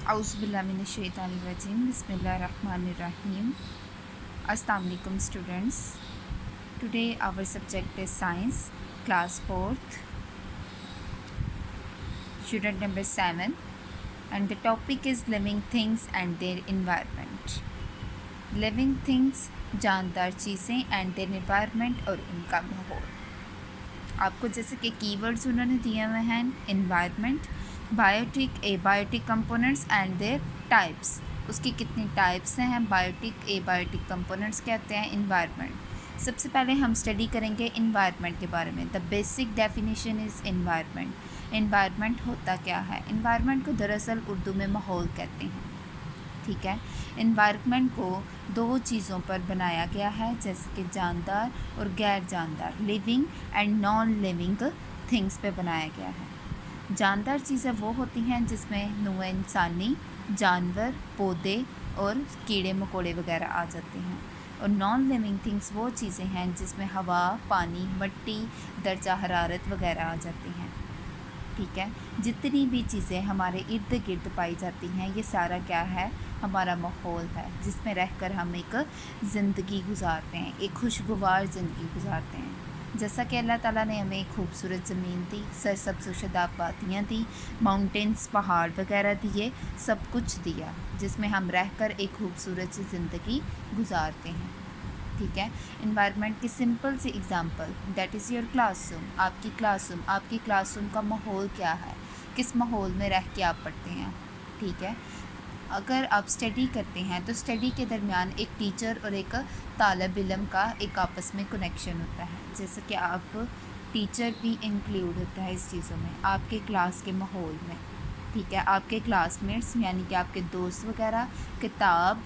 Auzubillahiminash-shaytanir-rajim. Bismillahir-rahmanir-rahim. Assalamu alaikum students. Today our subject is science, class 4th, student number 7, and the topic is living things and their environment. Living things जानदार चीज़ें and their environment और उनका माहौल. आपको जैसे कि keywords उन्होंने दिए हुए हैं environment, biotic, abiotic components and their types. उसकी कितनी टाइप्स हैं, बायोटिक, एबायोटिक कंपोनेंट्स कहते हैं, इन्वायरमेंट. सबसे पहले हम स्टडी करेंगे इन्वायरमेंट के बारे में. The basic definition is environment. Environment होता क्या है? इन्वायरमेंट को दरअसल उर्दू में माहौल कहते हैं. ठीक है. इन्वायरमेंट को दो चीज़ों पर बनाया गया है, जैसे कि जानदार और गैर जानदार, living and non living things पे बनाया गया है. जानदार चीज़ें वो होती हैं जिसमें नूए इंसानी, जानवर, पौधे और कीड़े मकोड़े वगैरह आ जाते हैं. और नॉन लिविंग थिंग्स वो चीज़ें हैं जिसमें हवा, पानी, मिट्टी, दर्जा हरारत वगैरह आ जाती हैं. ठीक है. जितनी भी चीज़ें हमारे इर्द गिर्द पाई जाती हैं, ये सारा क्या है? हमारा माहौल है, जिसमें रहकर हम एक ज़िंदगी गुजारते हैं, एक खुशगवार ज़िंदगी गुजारते हैं. जैसा कि अल्लाह ताला ने हमें एक खूबसूरत ज़मीन दी, सरसब्ज़ व शादाब वादियाँ दी, माउंटेन्स, पहाड़ वगैरह दिए, सब कुछ दिया, जिसमें हम रहकर एक खूबसूरत सी ज़िंदगी गुजारते हैं. ठीक है. इन्वायरमेंट की सिंपल सी example, that is your classroom. आपकी क्लासरूम का माहौल क्या है? किस माहौल में रह के आप पढ़ते हैं? ठीक है. अगर आप स्टडी करते हैं तो स्टडी के दरमियान एक टीचर और एक तालिब इल्म का एक आपस में कनेक्शन होता है. जैसे कि आप टीचर भी इंक्लूड होता है इस चीज़ों में, आपके क्लास के माहौल में. ठीक है. आपके क्लासमेट्स यानी कि आपके दोस्त वगैरह, किताब,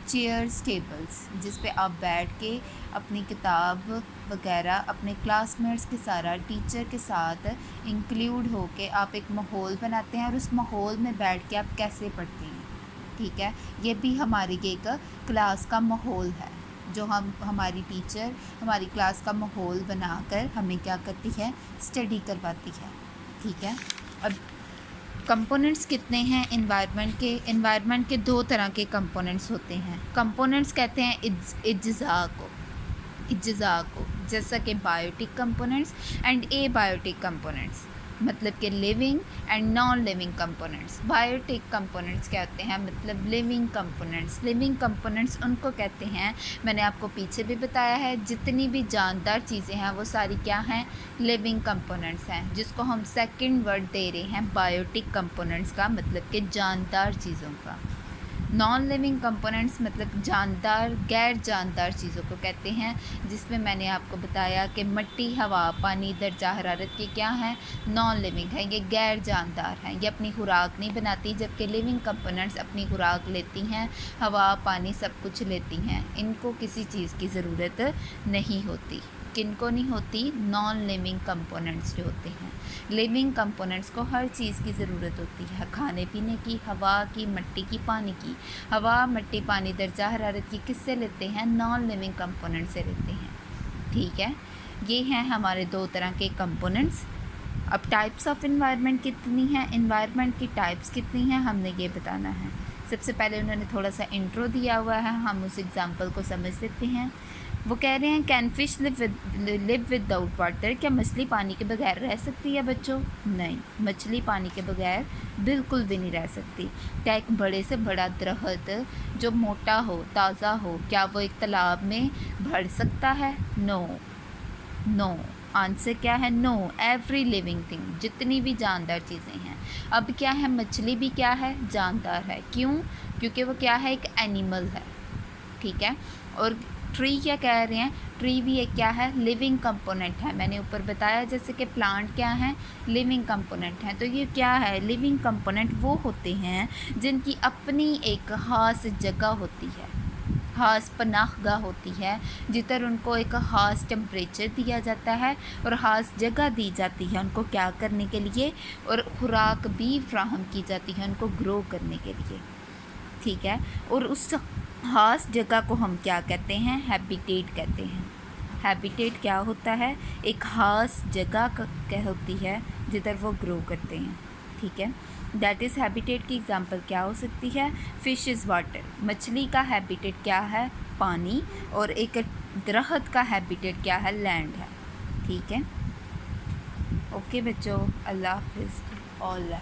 चेयर्स, टेबल्स, जिस पे आप बैठ के अपनी किताब वगैरह अपने क्लासमेट्स के सारा टीचर के साथ इंक्लूड होके आप एक माहौल बनाते हैं, और उस माहौल में बैठ के आप कैसे पढ़ते हैं. ठीक है. ये भी हमारी एक क्लास का माहौल है, जो हमारी टीचर हमारी क्लास का माहौल बनाकर हमें क्या करती है? स्टडी करवाती है. ठीक है. अब कंपोनेंट्स कितने हैं इन्वायरमेंट के दो तरह के कंपोनेंट्स होते हैं. कंपोनेंट्स कहते हैं इज्ज़ा को, जैसा कि biotic components and abiotic components, मतलब कि living and non living components. Biotic components क्या होते हैं? मतलब लिविंग कंपोनेंट्स उनको कहते हैं, मैंने आपको पीछे भी बताया है, जितनी भी जानदार चीज़ें हैं वो सारी क्या हैं? लिविंग कंपोनेंट्स हैं, जिसको हम सेकंड वर्ड दे रहे हैं बायोटिक कंपोनेंट्स का, मतलब कि जानदार चीज़ों का. नॉन लिविंग कंपोनेंट्स मतलब जानदार गैर जानदार चीज़ों को कहते हैं, जिसमें मैंने आपको बताया कि मिट्टी, हवा, पानी, दर्जा हरारत के क्या हैं? नॉन लिविंग है, ये गैर जानदार हैं, ये अपनी खुराक नहीं बनाती, जबकि लिविंग कंपोनेंट्स अपनी खुराक लेती हैं, हवा, पानी सब कुछ लेती हैं, इनको किसी चीज़ की ज़रूरत नहीं होती. किनको नहीं होती? नॉन लिविंग कंपोनेंट्स जो होते हैं. लिविंग कंपोनेंट्स को हर चीज़ की ज़रूरत होती है, खाने पीने की, हवा की, मिट्टी की, पानी की. हवा, मिट्टी, पानी, दर्जा हरारत की किससे लेते हैं? नॉन लिविंग कंपोनेंट से लेते हैं. ठीक है. ये हैं हमारे दो तरह के कंपोनेंट्स. अब टाइप्स ऑफ इन्वायरमेंट कितनी हैं, इन्वायरमेंट की टाइप्स कितनी हैं, हमने ये बताना है. सबसे पहले उन्होंने थोड़ा सा इंट्रो दिया हुआ है, हम उस एग्ज़ाम्पल को समझ सकते हैं. वो कह रहे हैं can fish live without water. क्या मछली पानी के बगैर रह सकती है बच्चों? नहीं, मछली पानी के बगैर बिल्कुल भी नहीं रह सकती. क्या एक बड़े से बड़ा दरख्त जो मोटा हो, ताज़ा हो, क्या वो एक तालाब में बढ़ सकता है? नो. आंसर क्या है? नो. एवरी लिविंग थिंग, जितनी भी जानदार चीज़ें हैं. अब क्या है? मछली भी क्या है? जानदार है. क्यों? क्योंकि वो क्या है? एक एनिमल है. ठीक है. और ट्री क्या कह रहे हैं? ट्री भी एक क्या है? लिविंग कंपोनेंट है. मैंने ऊपर बताया जैसे कि प्लांट क्या है? लिविंग कंपोनेंट है. तो ये क्या है? लिविंग कंपोनेंट वो होते हैं जिनकी अपनी एक ख़ास जगह होती है, ख़ास पनाहगाह होती है, जिधर उनको एक ख़ास टेम्परेचर दिया जाता है और ख़ास जगह दी जाती है उनको क्या करने के लिए, और खुराक भी फ्राहम की जाती है उनको ग्रो करने के लिए. ठीक है. और उस ख़ास जगह को हम क्या कहते हैं? हैबिटेट कहते हैं. हैबिटेट क्या होता है? एक ख़ास जगह क्या होती है जिधर वो ग्रो करते हैं. ٹھیک ہے. دیٹ از ہیبیٹیٹ کی ایگزامپل کیا ہو سکتی ہے؟ فش از واٹر. مچھلی کا ہیبیٹیٹ کیا ہے؟ پانی. اور ایک درخت کا ہیبیٹیٹ کیا ہے؟ لینڈ ہے. ٹھیک ہے. اوکے بچوں، اللہ حافظ. آل